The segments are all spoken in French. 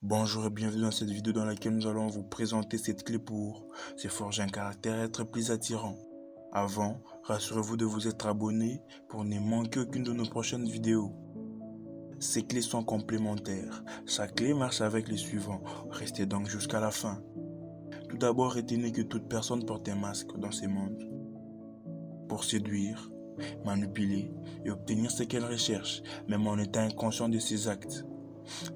Bonjour et bienvenue dans cette vidéo dans laquelle nous allons vous présenter cette clé pour se forger un caractère et être plus attirant. Avant, rassurez-vous de vous être abonné pour ne manquer aucune de nos prochaines vidéos. Ces clés sont complémentaires. Chaque clé marche avec les suivants. Restez donc jusqu'à la fin. Tout d'abord, retenez que toute personne porte un masque dans ce monde. Pour séduire, manipuler et obtenir ce qu'elle recherche, même en étant inconscient de ses actes.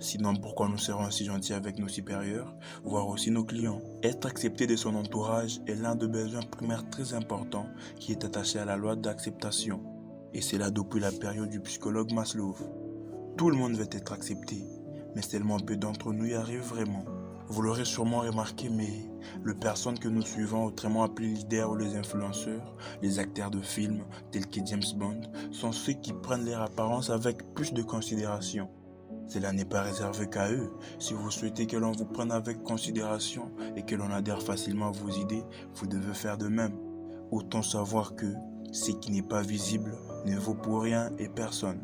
Sinon, pourquoi nous serons si gentils avec nos supérieurs, voire aussi nos clients? Être accepté de son entourage est l'un des besoins primaires très importants qui est attaché à la loi d'acceptation. Et c'est là depuis la période du psychologue Maslow. Tout le monde veut être accepté, mais seulement peu d'entre nous y arrivent vraiment. Vous l'aurez sûrement remarqué, mais les personnes que nous suivons, autrement appelées leaders ou les influenceurs, les acteurs de films tels que James Bond, sont ceux qui prennent leur apparence avec plus de considération. Cela n'est pas réservé qu'à eux. Si vous souhaitez que l'on vous prenne avec considération et que l'on adhère facilement à vos idées, vous devez faire de même. Autant savoir que ce qui n'est pas visible ne vaut pour rien et personne.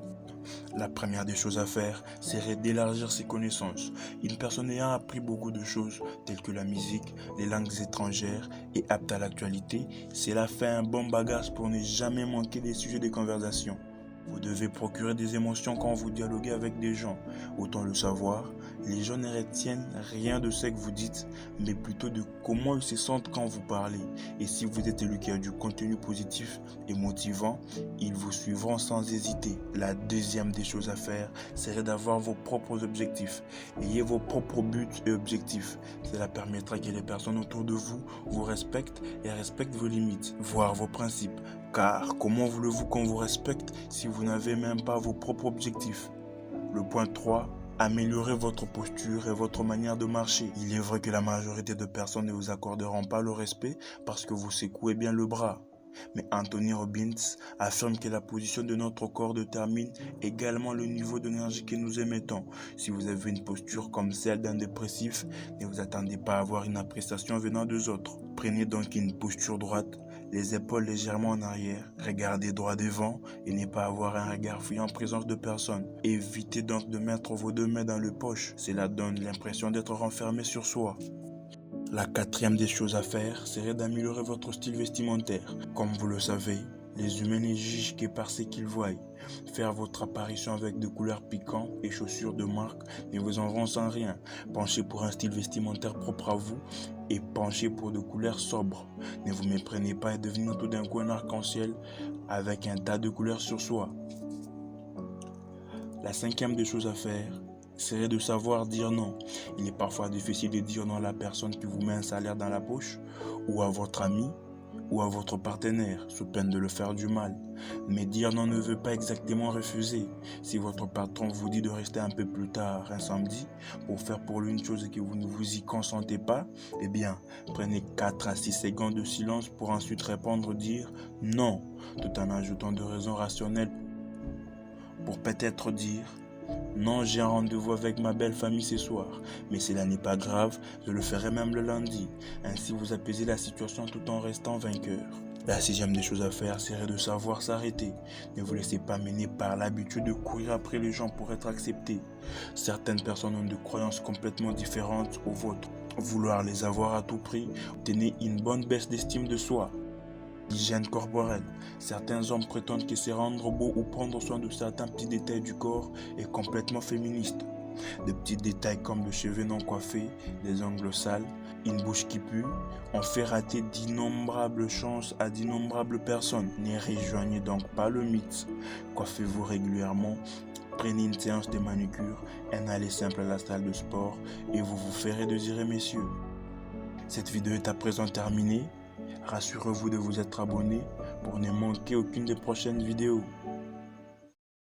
La première des choses à faire serait d'élargir ses connaissances. Une personne ayant appris beaucoup de choses telles que la musique, les langues étrangères et apte à l'actualité, cela fait un bon bagage pour ne jamais manquer des sujets de conversation. Vous devez procurer des émotions quand vous dialoguez avec des gens. Autant le savoir, les gens ne retiennent rien de ce que vous dites, mais plutôt de comment ils se sentent quand vous parlez. Et si vous êtes celui qui a du contenu positif et motivant, ils vous suivront sans hésiter. La deuxième des choses à faire serait d'avoir vos propres objectifs. Ayez vos propres buts et objectifs. Cela permettra que les personnes autour de vous vous respectent et respectent vos limites, voire vos principes. Car comment voulez-vous qu'on vous respecte si vous n'avez même pas vos propres objectifs? Le point 3. Améliorez votre posture et votre manière de marcher. Il est vrai que la majorité de personnes ne vous accorderont pas le respect parce que vous secouez bien le bras. Mais Anthony Robbins affirme que la position de notre corps détermine également le niveau d'énergie que nous émettons. Si vous avez une posture comme celle d'un dépressif, ne vous attendez pas à avoir une appréciation venant des autres. Prenez donc une posture droite, les épaules légèrement en arrière, regardez droit devant et ne pas avoir un regard fuyant en présence de personne. Évitez donc de mettre vos deux mains dans les poches, cela donne l'impression d'être renfermé sur soi. La quatrième des choses à faire serait d'améliorer votre style vestimentaire. Comme vous le savez, les humains ne jugent que par ce qu'ils voient. Faire votre apparition avec des couleurs piquantes et chaussures de marque ne vous avance en rien. Penchez pour un style vestimentaire propre à vous et penchez pour des couleurs sobres. Ne vous méprenez pas et devenez tout d'un coup un arc-en-ciel avec un tas de couleurs sur soi. La cinquième des choses à faire serait de savoir dire non. Il est parfois difficile de dire non à la personne qui vous met un salaire dans la poche, ou à votre ami, ou à votre partenaire, sous peine de le faire du mal. Mais dire non ne veut pas exactement refuser. Si votre patron vous dit de rester un peu plus tard un samedi pour faire pour lui une chose et que vous ne vous y consentez pas, eh bien, prenez 4 à 6 secondes de silence pour ensuite répondre, dire non, tout en ajoutant des raisons rationnelles pour peut-être dire non, j'ai un rendez-vous avec ma belle famille ce soir, mais cela n'est pas grave, je le ferai même le lundi. Ainsi vous apaisez la situation tout en restant vainqueur. La sixième des choses à faire serait de savoir s'arrêter. Ne vous laissez pas mener par l'habitude de courir après les gens pour être acceptés. Certaines personnes ont des croyances complètement différentes aux vôtres. Vouloir les avoir à tout prix, obtenez une bonne baisse d'estime de soi. Hygiène corporelle. Certains hommes prétendent que se rendre beau ou prendre soin de certains petits détails du corps est complètement féministe. Des petits détails comme des cheveux non coiffés, des ongles sales, une bouche qui pue, ont fait rater d'innombrables chances à d'innombrables personnes. Ne rejoignez donc pas le mythe. Coiffez-vous régulièrement, prenez une séance de manucure, un aller simple à la salle de sport et vous vous ferez désirer, messieurs. Cette vidéo est à présent terminée. Rassurez-vous de vous être abonné pour ne manquer aucune des prochaines vidéos.